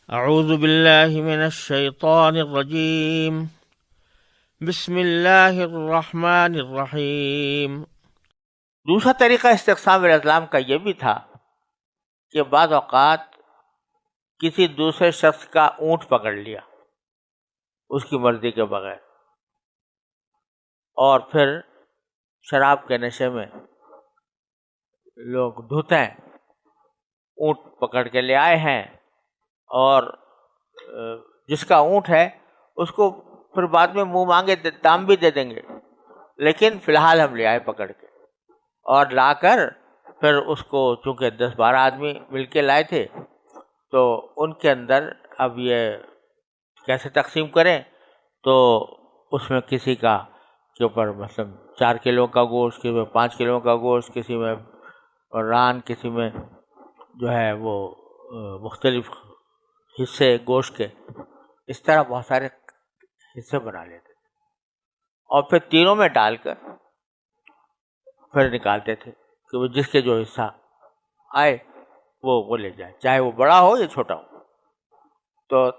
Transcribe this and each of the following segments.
اعوذ باللہ من الشیطان الرجیم بسم اللہ الرحمن الرحیم۔ دوسرا طریقہ استقسام الازلام کا یہ بھی تھا کہ بعض اوقات کسی دوسرے شخص کا اونٹ پکڑ لیا اس کی مرضی کے بغیر، اور پھر شراب کے نشے میں لوگ دھوتیں اونٹ پکڑ کے لے آئے ہیں، اور جس کا اونٹ ہے اس کو پھر بعد میں منہ مانگے دام بھی دے دیں گے، لیکن فی الحال ہم لے آئے پکڑ کے، اور لا کر پھر اس کو چونکہ 10-12 آدمی مل کے لائے تھے تو ان کے اندر اب یہ کیسے تقسیم کریں، تو اس میں کسی کا کے اوپر مثلا 4 کلو کا گوشت، کسی میں 5 کلو کا گوشت، کسی میں ران، کسی میں جو ہے وہ مختلف حصے گوشت کے، اس طرح بہت سارے حصے بنا لیتے تھے، اور پھر تینوں میں ڈال کر پھر نکالتے تھے کہ وہ جس کے جو حصہ آئے وہ لے جائے، چاہے وہ بڑا ہو یا چھوٹا ہو۔ تو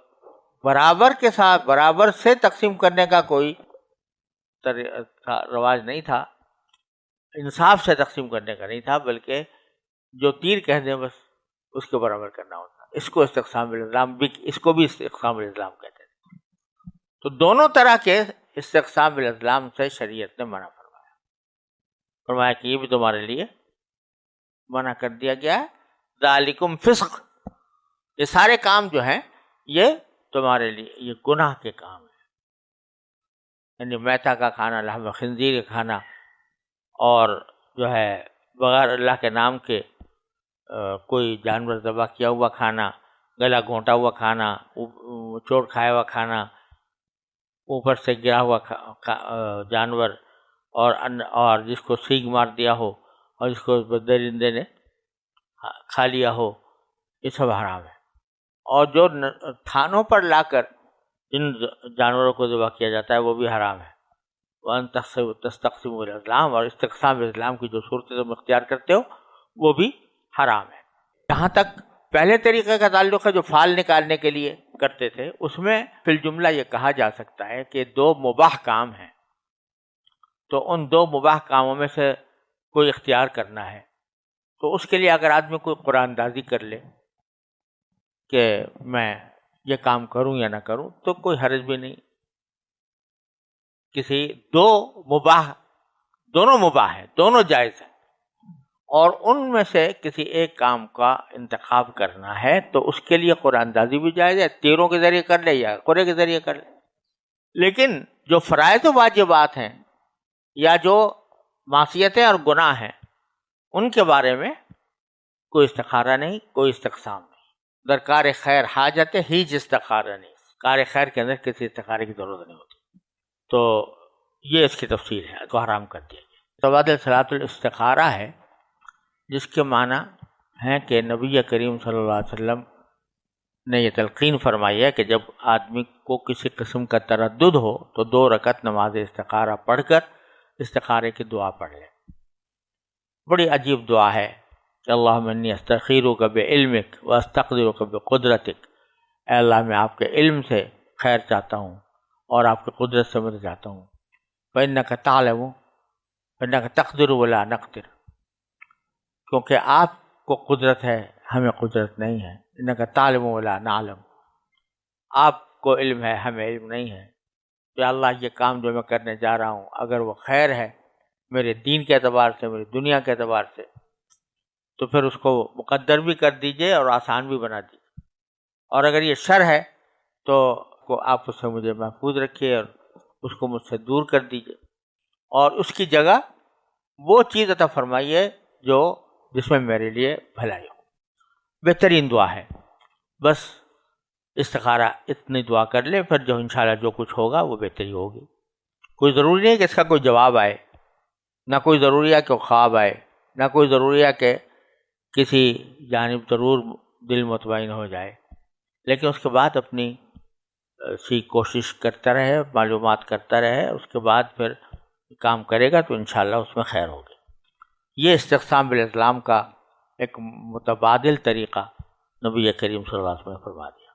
برابر کے ساتھ برابر سے تقسیم کرنے کا کوئی رواج نہیں تھا، انصاف سے تقسیم کرنے کا نہیں تھا، بلکہ جو تیر کہہ دیں بس اس کے برابر کرنا ہوتا۔ اس کو استقسام الازلام بھی، اس کو بھی استقسام الازلام کہتے ہیں۔ تو دونوں طرح کے استقسام الازلام سے شریعت نے منع فرمایا کہ یہ بھی تمہارے لیے منع کر دیا گیا ہے۔ ذالکم فسق، یہ سارے کام جو ہیں یہ تمہارے لیے یہ گناہ کے کام ہیں، یعنی میتا کا کھانا، لحم خنزیر کا کھانا، اور جو ہے بغیر اللہ کے نام کے کوئی جانور ذبح کیا ہوا کھانا، گلا گھونٹا ہوا کھانا، چوٹ کھایا ہوا کھانا، اوپر سے گرا ہوا جانور، اور جس کو سینگ مار دیا ہو اور جس کو درندے نے کھا لیا ہو، یہ سب حرام ہے۔ اور جو تھانوں پر لا کر جن جانوروں کو ذبح کیا جاتا ہے وہ بھی حرام ہے۔ وَأَن تَسْتَقْسِمُوا بِالْأَزْلَامِ، اور استقسام الازلام کی جو صورتیں تم اختیار کرتے ہو وہ بھی حرام ہے۔ جہاں تک پہلے طریقے کا تعلق ہے جو فال نکالنے کے لیے کرتے تھے، اس میں فی الجملہ یہ کہا جا سکتا ہے کہ 2 مباح کام ہیں، تو ان 2 مباح کاموں میں سے کوئی اختیار کرنا ہے، تو اس کے لیے اگر آدمی کوئی قرآن اندازی کر لے کہ میں یہ کام کروں یا نہ کروں تو کوئی حرج بھی نہیں۔ کسی 2 مباح، دونوں مباح ہیں، دونوں جائز ہیں، اور ان میں سے کسی ایک کام کا انتخاب کرنا ہے تو اس کے لیے قرآن اندازی بھی جائز ہے، تیروں کے ذریعے کر لے یا قرے کے ذریعے کر لے۔ لیکن جو فرائض و واجبات ہیں یا جو معصیتیں اور گناہ ہیں ان کے بارے میں کوئی استخارہ نہیں، کوئی استقسام نہیں۔ درکار خیر حاجت ہیچ استخارہ نہیں، کار خیر کے اندر کسی استخارے کی ضرورت نہیں ہوتی۔ تو یہ اس کی تفصیل ہے، کو حرام کر دیا گیا۔ تبادل صلاۃ الاستخارہ ہے، جس کے معنی ہیں کہ نبی کریم صلی اللہ علیہ وسلم نے یہ تلقین فرمائی ہے کہ جب آدمی کو کسی قسم کا تردد ہو تو 2 رکعت نماز استخارہ پڑھ کر استخارے کی دعا پڑھ لے۔ بڑی عجیب دعا ہے کہ اللہم انی استخیرک بعلمک واستقدرک بقدرتک، اے اللہ میں آپ کے علم سے خیر چاہتا ہوں اور آپ کی قدرت سے مدد چاہتا ہوں۔ فإنک تعلم فإنک تقدر ولا نقدر، کیونکہ آپ کو قدرت ہے، ہمیں قدرت نہیں ہے۔ انک تعلم ولا نعلم، آپ کو علم ہے، ہمیں علم نہیں ہے۔ یا اللہ یہ کام جو میں کرنے جا رہا ہوں اگر وہ خیر ہے میرے دین کے اعتبار سے، میری دنیا کے اعتبار سے، تو پھر اس کو مقدر بھی کر دیجئے اور آسان بھی بنا دیجئے، اور اگر یہ شر ہے تو آپ اس سے مجھے محفوظ رکھیے اور اس کو مجھ سے دور کر دیجئے، اور اس کی جگہ وہ چیز عطا فرمائیے جس میں میرے لیے بھلائی ہو۔ بہترین دعا ہے۔ بس استخارہ اتنی دعا کر لے، پھر جو انشاءاللہ جو کچھ ہوگا وہ بہتری ہوگی۔ کوئی ضروری نہیں کہ اس کا کوئی جواب آئے، نہ کوئی ضروری ہے کہ وہ خواب آئے، نہ کوئی ضروری ہے کہ کسی جانب ضرور دل مطمئن ہو جائے، لیکن اس کے بعد اپنی کوشش کرتا رہے، معلومات کرتا رہے، اس کے بعد پھر کام کرے گا تو انشاءاللہ اس میں خیر ہوگی۔ یہ استقسام بالازلام کا ایک متبادل طریقہ نبی کریم صلی اللہ علیہ وسلم نے فرما دیا۔